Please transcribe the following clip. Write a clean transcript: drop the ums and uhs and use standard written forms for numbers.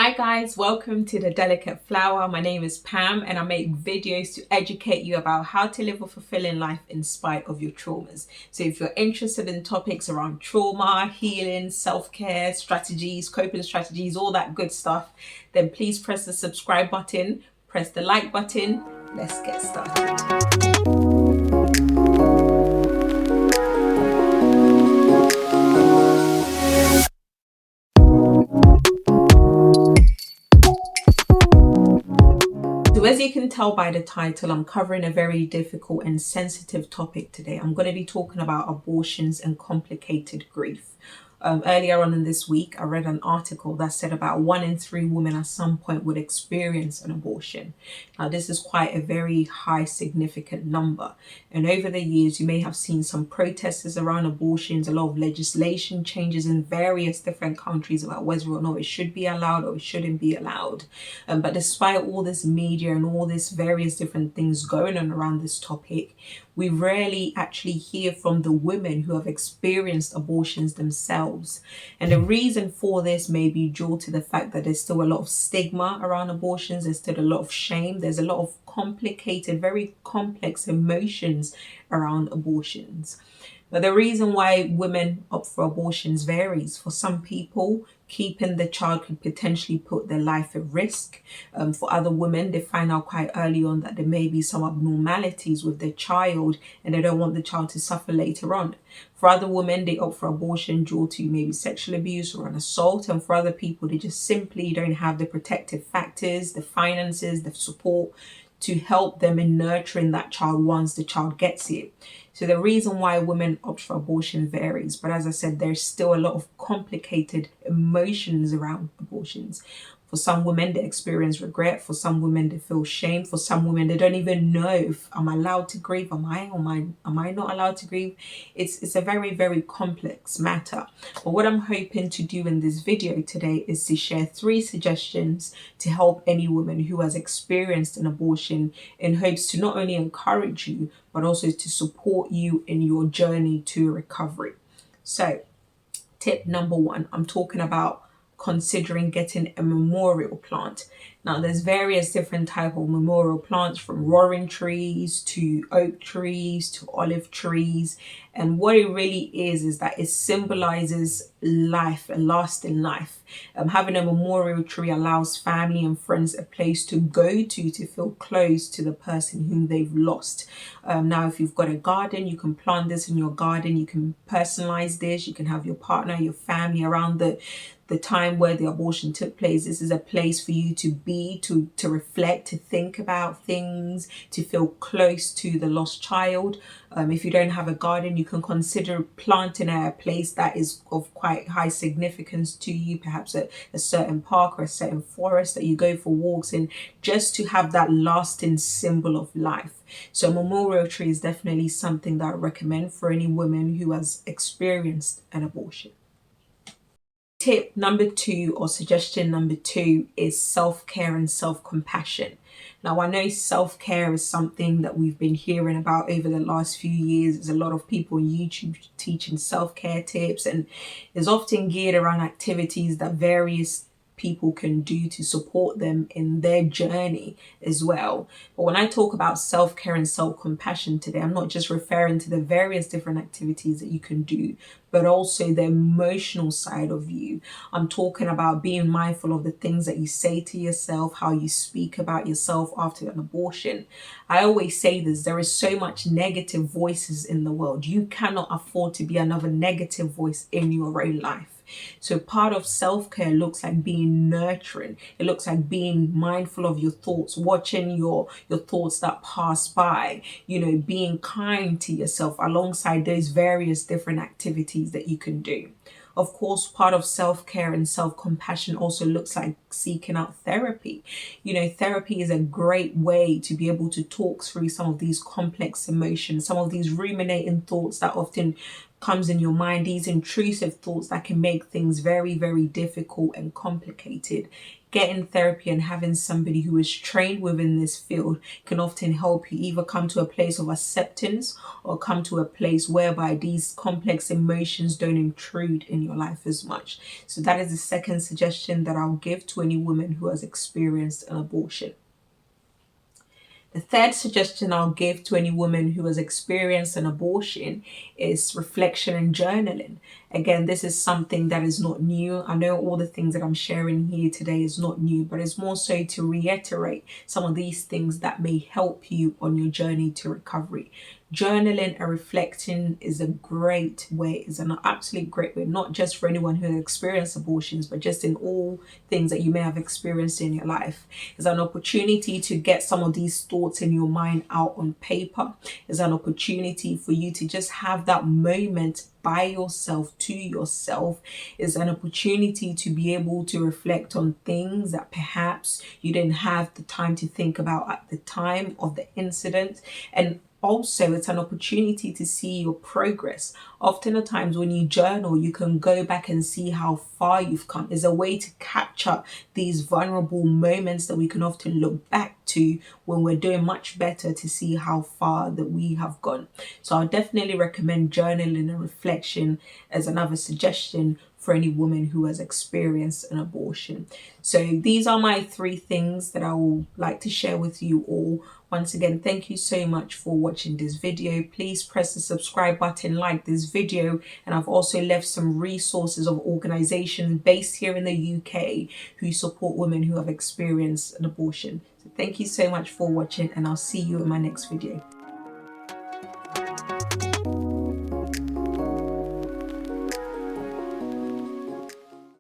Hi guys, welcome to The Delicate Flower. My name is Pam and I make videos to educate you about how to live a fulfilling life in spite of your traumas. So if you're interested in topics around trauma, healing, self-care, strategies, coping strategies, all that good stuff, then please press the subscribe button, press the like button. Let's get started. So as you can tell by the title, I'm covering a very difficult and sensitive topic today. I'm going to be talking about abortions and complicated grief. Earlier on in this week, I read an article that said about 1 in 3 women at some point would experience an abortion. Now, this is quite a very high, significant number. And over the years, you may have seen some protests around abortions, a lot of legislation changes in various different countries about whether or not it should be allowed or it shouldn't be allowed. But despite all this media and all these various different things going on around this topic, we rarely actually hear from the women who have experienced abortions themselves. And the reason for this may be due to the fact that there's still a lot of stigma around abortions, there's still a lot of shame, there's a lot of complicated, very complex emotions around abortions. But the reason why women opt for abortions varies. For some people, keeping the child could potentially put their life at risk. For other women, they find out quite early on that there may be some abnormalities with their child and they don't want the child to suffer later on. For other women, they opt for abortion due to maybe sexual abuse or an assault. And for other people, they just simply don't have the protective factors, the finances, the support to help them in nurturing that child once the child gets here. So the reason why women opt for abortion varies. But as I said, there's still a lot of complicated emotions around abortions. For some women, they experience regret. For some women, they feel shame. For some women, they don't even know if I'm allowed to grieve. Am I not allowed to grieve? It's a very, very complex matter. But what I'm hoping to do in this video today is to share 3 suggestions to help any woman who has experienced an abortion in hopes to not only encourage you, but also to support you in your journey to recovery. So, tip number 1, I'm talking about considering getting a memorial plant. Now there's various different type of memorial plants, from roaring trees to oak trees to olive trees, and what it really is that it symbolizes life, a lasting life. Having a memorial tree allows family and friends a place to go to feel close to the person whom they've lost. Now if you've got a garden, you can plant this in your garden, you can personalize this, you can have your partner, your family around the time where the abortion took place. This is a place for you to be, to reflect, to think about things, to feel close to the lost child. If you don't have a garden, you can consider planting a place that is of quite high significance to you, perhaps a certain park or a certain forest that you go for walks in, just to have that lasting symbol of life. So a memorial tree is definitely something that I recommend for any woman who has experienced an abortion. Tip number 2, or suggestion number 2, is self-care and self-compassion. Now, I know self-care is something that we've been hearing about over the last few years. There's a lot of people on YouTube teaching self-care tips, and it's often geared around activities that various people can do to support them in their journey as well. But when I talk about self-care and self-compassion today, I'm not just referring to the various different activities that you can do, but also the emotional side of you. I'm talking about being mindful of the things that you say to yourself, how you speak about yourself after an abortion. I always say this, there is so much negative voices in the world. You cannot afford to be another negative voice in your own life. So part of self-care looks like being nurturing. It looks like being mindful of your thoughts, watching your thoughts that pass by, being kind to yourself alongside those various different activities that you can do. Of course, part of self-care and self-compassion also looks like seeking out therapy. Therapy is a great way to be able to talk through some of these complex emotions, some of these ruminating thoughts that often comes in your mind, these intrusive thoughts that can make things very, very difficult and complicated, getting therapy and having somebody who is trained within this field can often help you either come to a place of acceptance or come to a place whereby these complex emotions don't intrude in your life as much. So that is the second suggestion that I'll give to any woman who has experienced an abortion. The third suggestion I'll give to any woman who has experienced an abortion is reflection and journaling. Again, this is something that is not new. I know all the things that I'm sharing here today is not new, but it's more so to reiterate some of these things that may help you on your journey to recovery. Journaling and reflecting is a great way, is an absolute great way, not just for anyone who has experienced abortions, but just in all things that you may have experienced in your life. It's an opportunity to get some of these thoughts in your mind out on paper. It's an opportunity for you to just have that moment by yourself, to yourself. Is an opportunity to be able to reflect on things that perhaps you didn't have the time to think about at the time of the incident. And also, it's an opportunity to see your progress. Often at times when you journal, you can go back and see how far you've come. It's a way to capture these vulnerable moments that we can often look back to when we're doing much better, to see how far that we have gone. So I'll definitely recommend journaling and reflection as another suggestion for any woman who has experienced an abortion. So these are my 3 things that I would like to share with you all. Once again, thank you so much for watching this video. Please press the subscribe button, like this video, and I've also left some resources of organizations based here in the UK who support women who have experienced an abortion. So thank you so much for watching, and I'll see you in my next video.